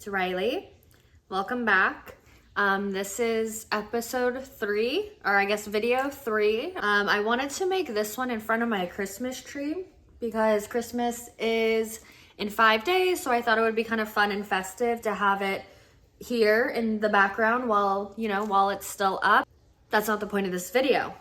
Riley. Welcome back. This is episode 3, or I guess video 3. I wanted to make this one in front of my Christmas tree because Christmas is in 5 days, so I thought it would be kind of fun and festive to have it here in the background while it's still up. That's not the point of this video.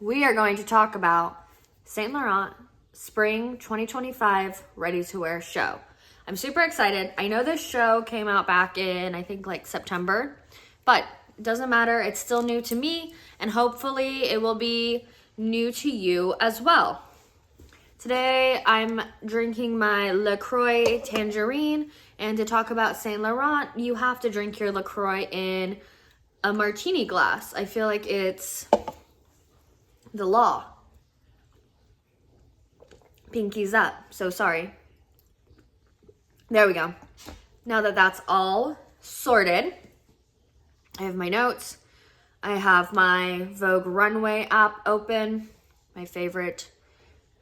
We are going to talk about Saint Laurent Spring 2025 Ready to Wear show. I'm super excited. I know this show came out back in, I think, like September, but it doesn't matter. It's still new to me, and hopefully it will be new to you as well. Today, I'm drinking my LaCroix Tangerine, and to talk about Saint Laurent, you have to drink your LaCroix in a martini glass. I feel like it's the law. Pinkies up. So sorry. There we go. Now that that's all sorted, I have my notes. I have my Vogue Runway app open, my favorite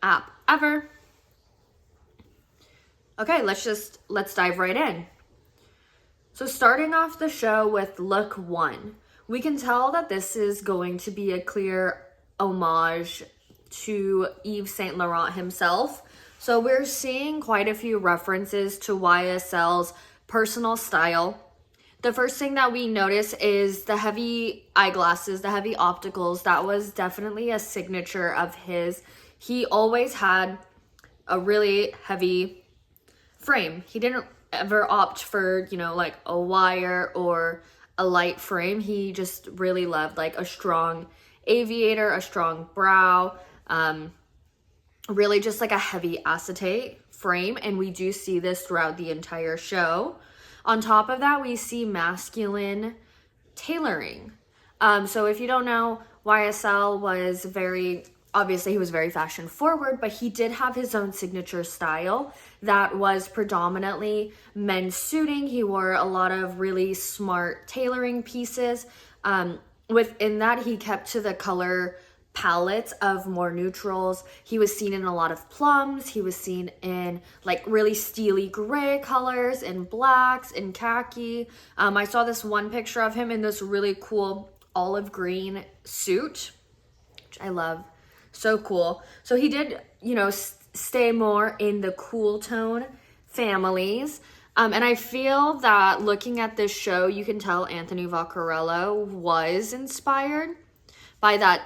app ever. Okay, let's dive right in. So starting off the show with look 1, we can tell that this is going to be a clear homage to Yves Saint Laurent himself. So we're seeing quite a few references to YSL's personal style. The first thing that we notice is the heavy eyeglasses, the heavy opticals. That was definitely a signature of his. He always had a really heavy frame. He didn't ever opt for, like a wire or a light frame. He just really loved like a strong aviator, a strong brow, really just like a heavy acetate frame, and we do see this throughout the entire show. On top of that, we see masculine tailoring. So if you don't know, YSL was obviously he was very fashion forward, but he did have his own signature style that was predominantly men's suiting. He wore a lot of really smart tailoring pieces. Within that, he kept to the color palettes of more neutrals. He was seen in a lot of plums. He was seen in like really steely gray colors, and blacks, and khaki. I saw this one picture of him in this really cool olive green suit, which I love. So cool. So he did, stay more in the cool tone families. And I feel that looking at this show, you can tell Anthony Vaccarello was inspired by that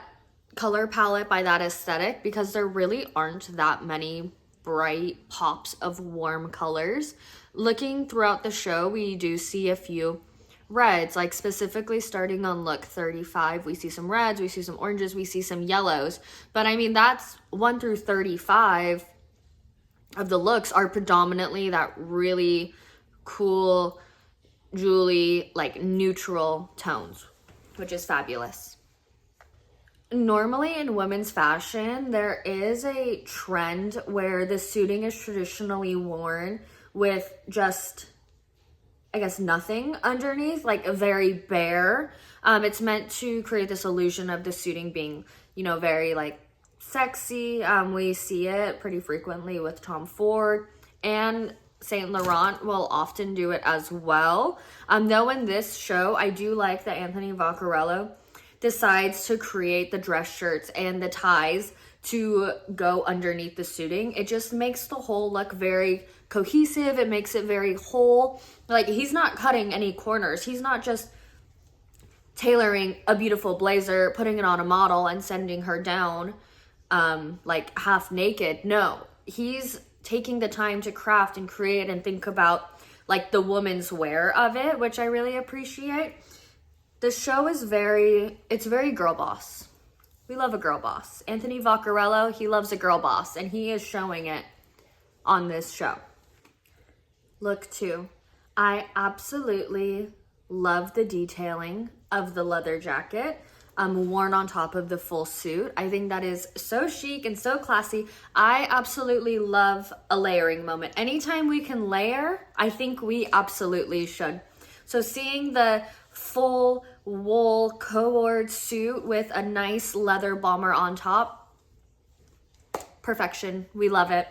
color palette, by that aesthetic, because there really aren't that many bright pops of warm colors. Looking throughout the show, we do see a few reds, like specifically starting on look 35, we see some reds, we see some oranges, we see some yellows. But I mean, that's 1 through 35 of the looks are predominantly that really cool, jewelry, like neutral tones, which is fabulous. Normally in women's fashion, there is a trend where the suiting is traditionally worn with just, I guess, nothing underneath, like a very bare. It's meant to create this illusion of the suiting being, very like sexy. We see it pretty frequently with Tom Ford, and Saint Laurent will often do it as well. Though in this show, I do like that Anthony Vaccarello decides to create the dress shirts and the ties to go underneath the suiting. It just makes the whole look very cohesive. It makes it very whole. Like, he's not cutting any corners. He's not just tailoring a beautiful blazer, putting it on a model and sending her down like half naked. No, he's taking the time to craft and create and think about like the woman's wear of it, which I really appreciate. The show is very girl boss. We love a girl boss. Anthony Vaccarello, he loves a girl boss, and he is showing it on this show. Look 2. I absolutely love the detailing of the leather jacket worn on top of the full suit. I think that is so chic and so classy. I absolutely love a layering moment. Anytime we can layer, I think we absolutely should. So seeing the full wool cord suit with a nice leather bomber on top, perfection. We love it.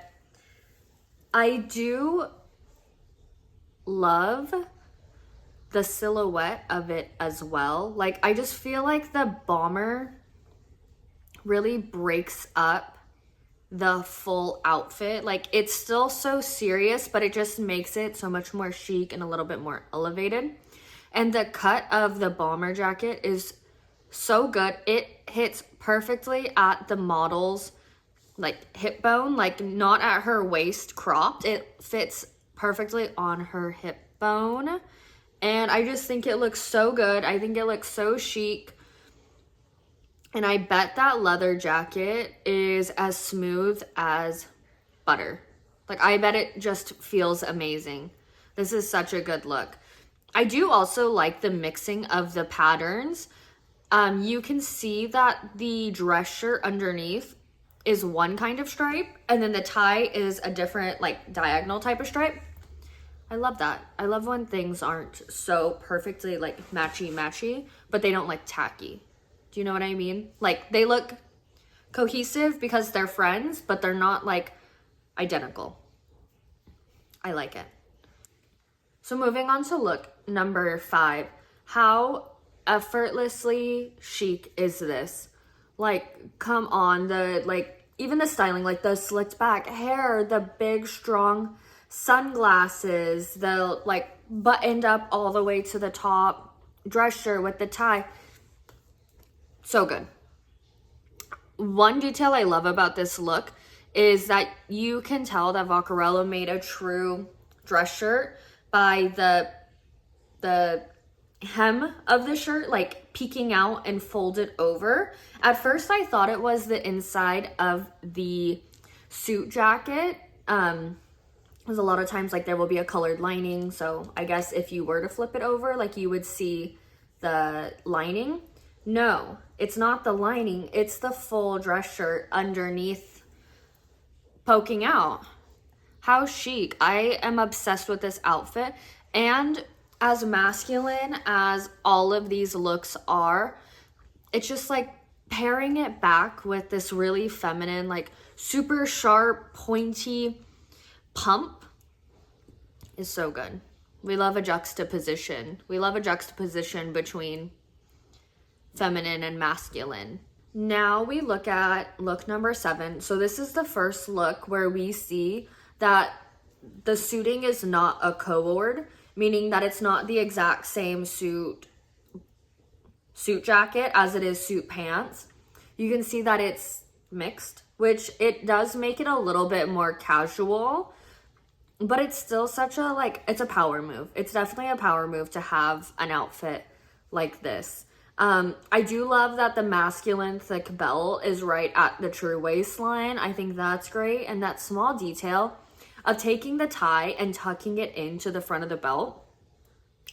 I do love the silhouette of it as well. Like, I just feel like the bomber really breaks up the full outfit. Like, it's still so serious, but it just makes it so much more chic and a little bit more elevated. And the cut of the bomber jacket is so good. It hits perfectly at the model's like hip bone, like not at her waist cropped. It fits perfectly on her hip bone. And I just think it looks so good. I think it looks so chic. And I bet that leather jacket is as smooth as butter. Like, I bet it just feels amazing. This is such a good look. I do also like the mixing of the patterns. You can see that the dress shirt underneath is one kind of stripe, and then the tie is a different, like, diagonal type of stripe. I love that. I love when things aren't so perfectly, like, matchy-matchy, but they don't, like, tacky. Do you know what I mean? Like, they look cohesive because they're friends, but they're not, like, identical. I like it. So moving on to look number 5. How effortlessly chic is this? Like, come on, even the styling, like the slicked back hair, the big strong sunglasses, the like buttoned up all the way to the top dress shirt with the tie. So good. One detail I love about this look is that you can tell that Vaccarello made a true dress shirt by the hem of the shirt like peeking out and folded over. At first I thought it was the inside of the suit jacket, because a lot of times like there will be a colored lining, so I guess if you were to flip it over, like you would see the lining. No, it's not the lining, it's the full dress shirt underneath poking out. How chic. I am obsessed with this outfit. And as masculine as all of these looks are, it's just like pairing it back with this really feminine, like super sharp, pointy pump is so good. We love a juxtaposition. We love a juxtaposition between feminine and masculine. Now we look at look number 7. So this is the first look where we see that the suiting is not a cord, meaning that it's not the exact same suit jacket as it is suit pants. You can see that it's mixed, which it does make it a little bit more casual, but it's still such a, like, it's a power move. It's definitely a power move to have an outfit like this. I do love that the masculine thick belt is right at the true waistline. I think that's great. And that small detail of taking the tie and tucking it into the front of the belt.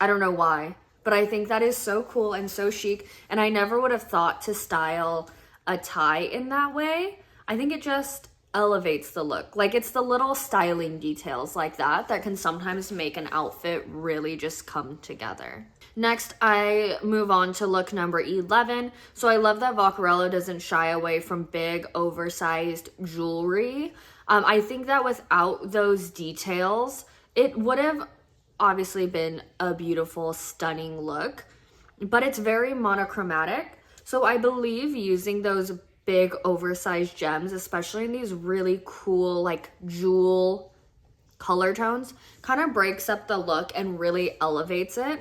I don't know why, but I think that is so cool and so chic. And I never would have thought to style a tie in that way. I think it just elevates the look. Like, it's the little styling details like that that can sometimes make an outfit really just come together. Next, I move on to look number 11. So I love that Vaccarello doesn't shy away from big, oversized jewelry. I think that without those details, it would have obviously been a beautiful, stunning look, but it's very monochromatic. So I believe using those big, oversized gems, especially in these really cool, like, jewel color tones, kind of breaks up the look and really elevates it.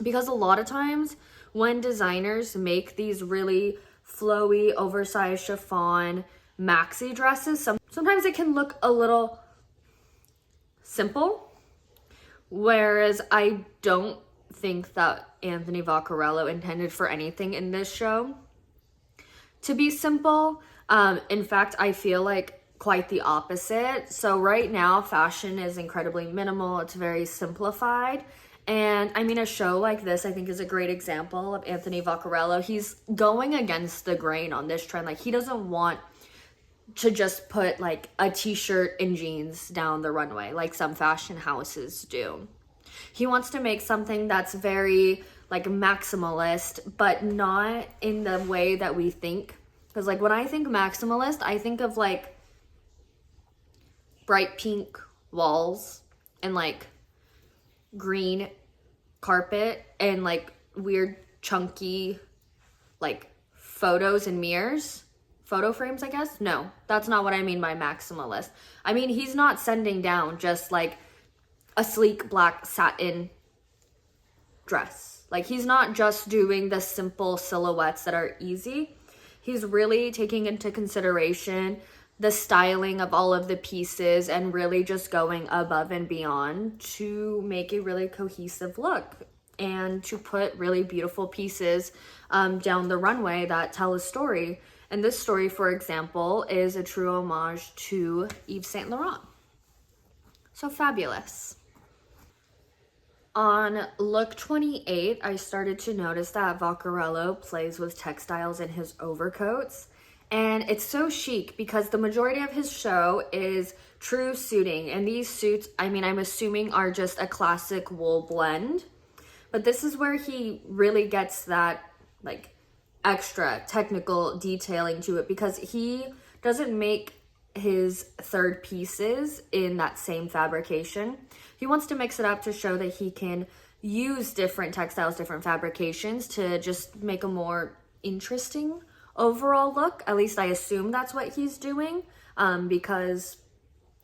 Because a lot of times when designers make these really flowy, oversized chiffon maxi dresses, sometimes it can look a little simple. Whereas I don't think that Anthony Vaccarello intended for anything in this show to be simple. In fact, I feel like quite the opposite. So right now, fashion is incredibly minimal. It's very simplified. And I mean, a show like this, I think, is a great example of Anthony Vaccarello. He's going against the grain on this trend. Like, he doesn't want to just put like a t-shirt and jeans down the runway like some fashion houses do. He wants to make something that's very like maximalist, but not in the way that we think. Because like when I think maximalist, I think of like bright pink walls and like green carpet and like weird chunky like photos and mirrors, photo frames, I guess. No, that's not what I mean by maximalist. I mean, he's not sending down just like a sleek black satin dress. Like, he's not just doing the simple silhouettes that are easy. He's really taking into consideration the styling of all of the pieces and really just going above and beyond to make a really cohesive look and to put really beautiful pieces down the runway that tell a story. And this story, for example, is a true homage to Yves Saint Laurent. So fabulous. On look 28, I started to notice that Vaccarello plays with textiles in his overcoats. And it's so chic because the majority of his show is true suiting. And these suits, I mean, I'm assuming are just a classic wool blend. But this is where he really gets that like extra technical detailing to it, because he doesn't make his third pieces in that same fabrication. He wants to mix it up to show that he can use different textiles, different fabrications to just make a more interesting overall look. At least I assume that's what he's doing, because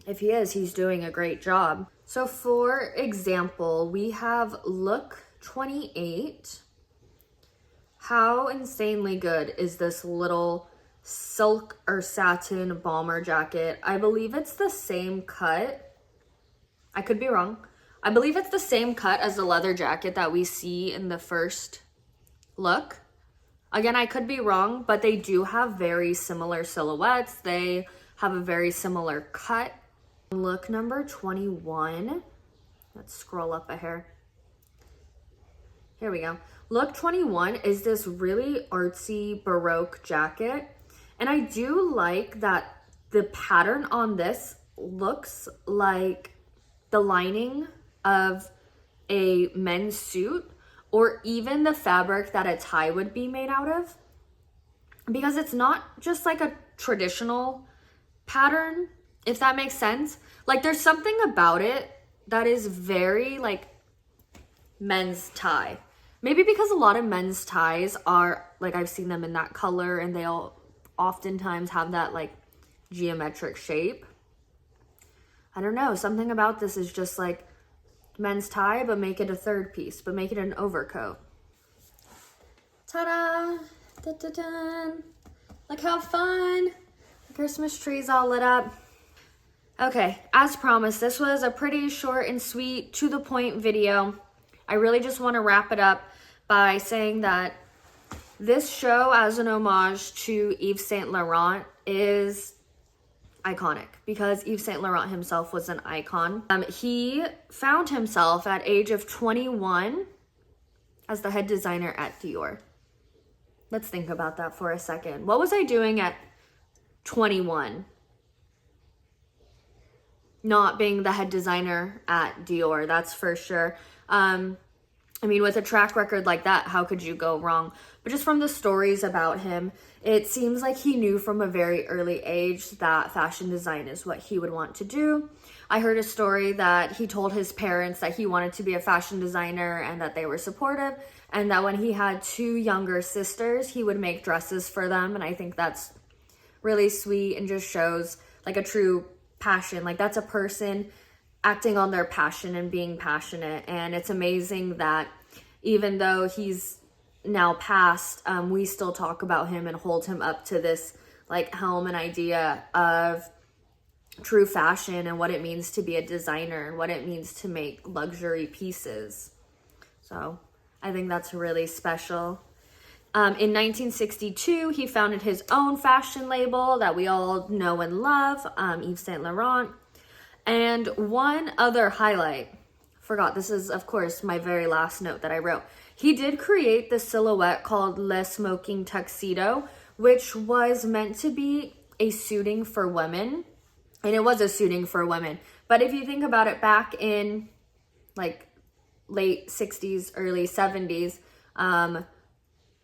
if he is, he's doing a great job. So for example, we have look 28. How insanely good is this little silk or satin bomber jacket? I believe it's the same cut. I could be wrong. I believe it's the same cut as the leather jacket that we see in the first look. Again, I could be wrong, but they do have very similar silhouettes. They have a very similar cut. Look number 21. Let's scroll up a hair. Here we go. Look 21 is this really artsy Baroque jacket. And I do like that the pattern on this looks like the lining of a men's suit, or even the fabric that a tie would be made out of. Because it's not just like a traditional pattern, if that makes sense. Like, there's something about it that is very like men's tie. Maybe because a lot of men's ties are like, I've seen them in that color and they all oftentimes have that like geometric shape. I don't know, something about this is just like men's tie, but make it a third piece, but make it an overcoat. Ta-da! Da-da-da. Look how fun! The Christmas tree's all lit up. Okay, as promised, this was a pretty short and sweet, to the point video. I really just want to wrap it up by saying that this show, as an homage to Yves Saint Laurent, is iconic because Yves Saint Laurent himself was an icon. He found himself at age of 21 as the head designer at Dior. Let's think about that for a second. What was I doing at 21? Not being the head designer at Dior, that's for sure. I mean, with a track record like that, how could you go wrong? But just from the stories about him, it seems like he knew from a very early age that fashion design is what he would want to do. I heard a story that he told his parents that he wanted to be a fashion designer and that they were supportive, and that when he had 2 younger sisters, he would make dresses for them. And I think that's really sweet and just shows like a true passion. Like, that's a person acting on their passion and being passionate. And it's amazing that even though he's now passed, we still talk about him and hold him up to this like helm and idea of true fashion and what it means to be a designer and what it means to make luxury pieces. So I think that's really special. In 1962, he founded his own fashion label that we all know and love, Yves Saint Laurent. And one other highlight, forgot, this is of course my very last note that I wrote. He did create the silhouette called Le Smoking Tuxedo, which was meant to be a suiting for women. And it was a suiting for women. But if you think about it, back in like late 60s, early 70s,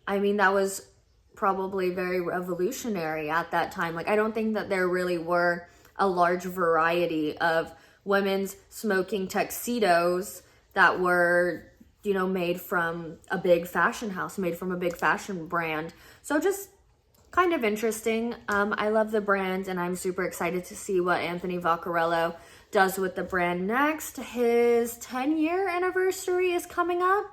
I mean, that was probably very revolutionary at that time. Like, I don't think that there really were a large variety of women's smoking tuxedos that were, you know, made from a big fashion house, made from a big fashion brand. So just kind of interesting. I love the brand, and I'm super excited to see what Anthony Vaccarello does with the brand next. His 10-year anniversary is coming up,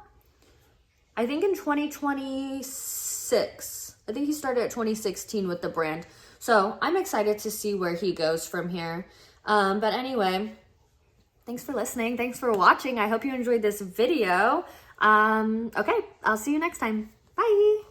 I think in 2026. I think he started at 2016 with the brand. So I'm excited to see where he goes from here. But anyway, thanks for listening. Thanks for watching. I hope you enjoyed this video. Okay, I'll see you next time. Bye.